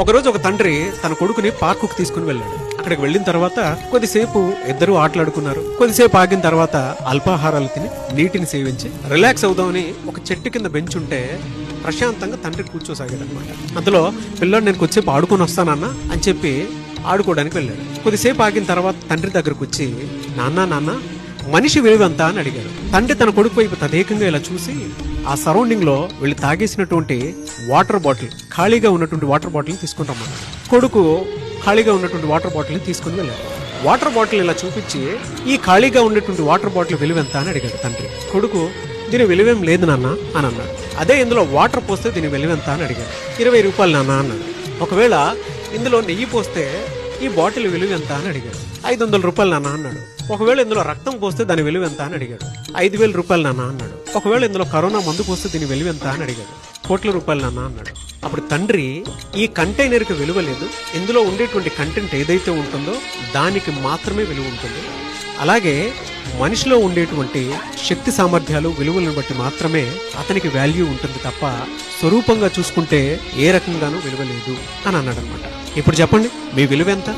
ఒకరోజు ఒక తండ్రి తన కొడుకుని పార్కుకు తీసుకుని వెళ్ళాడు. అక్కడికి వెళ్ళిన తర్వాత కొద్దిసేపు ఇద్దరు ఆటలాడుకున్నారు. కొద్దిసేపు ఆగిన తర్వాత అల్పాహారాలు తిని నీటిని సేవించి రిలాక్స్ అవుదామని ఒక చెట్టు కింద బెంచ్ ఉంటే ప్రశాంతంగా తండ్రి కూర్చోసాగాడు అనమాట. అందులో పిల్లాడు నేను కొద్దిసేపు ఆడుకొని వస్తానన్నా అని చెప్పి ఆడుకోవడానికి వెళ్ళాడు. కొద్దిసేపు ఆగిన తర్వాత తండ్రి దగ్గరకు వచ్చి నాన్న మనిషి విలువంతా అని అడిగాడు. తండ్రి తన కొడుకు వైపు తదేకంగా ఇలా చూసి ఆ సరౌండింగ్ లో వీళ్ళు తాగేసినటువంటి వాటర్ బాటిల్, ఖాళీగా ఉన్నటువంటి వాటర్ బాటిల్ తీసుకుని రమ్మన్నాడు. కొడుకు ఖాళీగా ఉన్నటువంటి వాటర్ బాటిల్ తీసుకుని వెళ్ళాడు. వాటర్ బాటిల్ ఇలా చూపించి ఈ ఖాళీగా ఉన్నటువంటి వాటర్ బాటిల్ విలువెంత అని అడిగాడు తండ్రి. కొడుకు దీని విలువేం లేదు నాన్న అని అన్నాడు. అదే ఇందులో వాటర్ పోస్తే దీని విలువెంత అని అడిగాడు. 20 రూపాయలు నాన్న అన్నాడు. ఒకవేళ ఇందులో నెయ్యి పోస్తే ఈ బాటిల్ విలువ ఎంత అని అడిగాడు. 500 రూపాయలు నాన్న అన్నాడు. ఒకవేళ ఇందులో రక్తం పోస్తే దాని విలువ ఎంత అని అడిగాడు. 5,000 రూపాయలు నాన్న అన్నాడు. ఒకవేళ ఇందులో కరోనా మందు పోస్తే దీని విలువ ఎంత అని అడిగాడు. 1 కోట్ల రూపాయలు నాన్న అన్నాడు. అప్పుడు తండ్రి ఈ కంటైనర్ కి విలువ లేదు, ఇందులో ఉండేటువంటి కంటెంట్ ఏదైతే ఉంటుందో దానికి మాత్రమే విలువ ఉంటుంది. అలాగే మనిషిలో ఉండేటువంటి శక్తి సామర్థ్యాలు విలువలను బట్టి మాత్రమే అతనికి వాల్యూ ఉంటుంది తప్ప స్వరూపంగా చూసుకుంటే ఏ రకంగానూ విలువ లేదు అని అన్నాడు అనమాట. ఇప్పుడు చెప్పండి, మీ విలువ ఎంత?